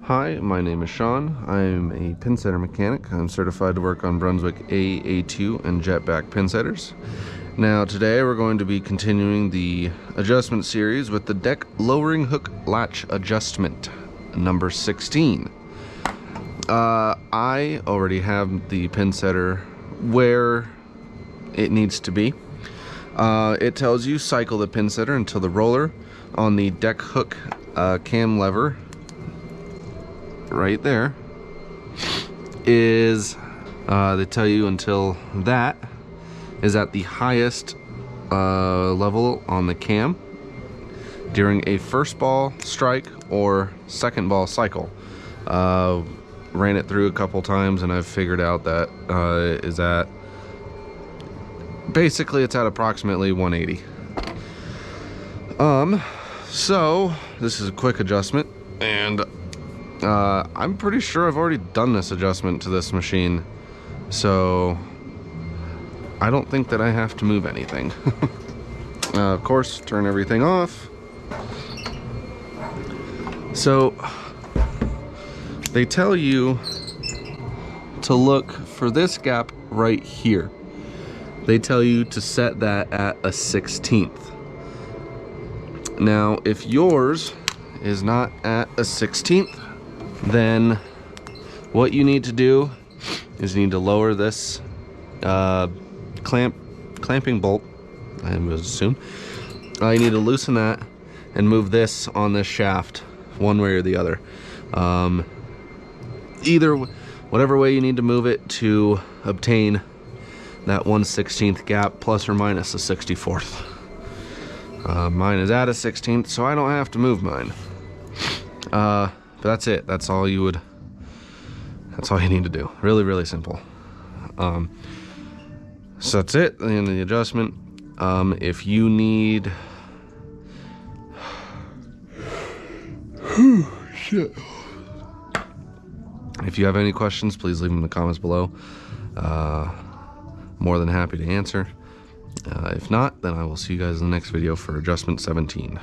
Hi, my name is Sean. I'm a pinsetter mechanic. I'm certified to work on Brunswick A, A2, and jetback pinsetters. Now today we're going to be continuing the adjustment series with the deck lowering hook latch adjustment, number 16. I already have the pinsetter where it needs to be. It tells you cycle the pinsetter until the roller on the deck hook cam lever right there is, they tell you until that is at the highest level on the cam during a first ball strike or second ball cycle. Ran it through a couple times and I've figured out that is at basically it's at approximately 180. So this is a quick adjustment, and I'm pretty sure I've already done this adjustment to this machine, so I don't think that I have to move anything. Of course, turn everything off. So they tell you to look for this gap right here. They tell you to set that at a 1/16. Now, if yours is not at a 1/16, then what you need to do is you need to lower this clamping bolt, I would assume. You need to loosen that and move this on this shaft one way or the other. Whatever way you need to move it to obtain that 1/16 gap, plus or minus a 64th. Mine is at a 16th, so I don't have to move mine. But that's it. That's all you need to do. Really, really simple. So that's it, the end of the adjustment. If you need shit. If you have any questions, please leave them in the comments below. More than happy to answer. If not, then I will see you guys in the next video for adjustment 17.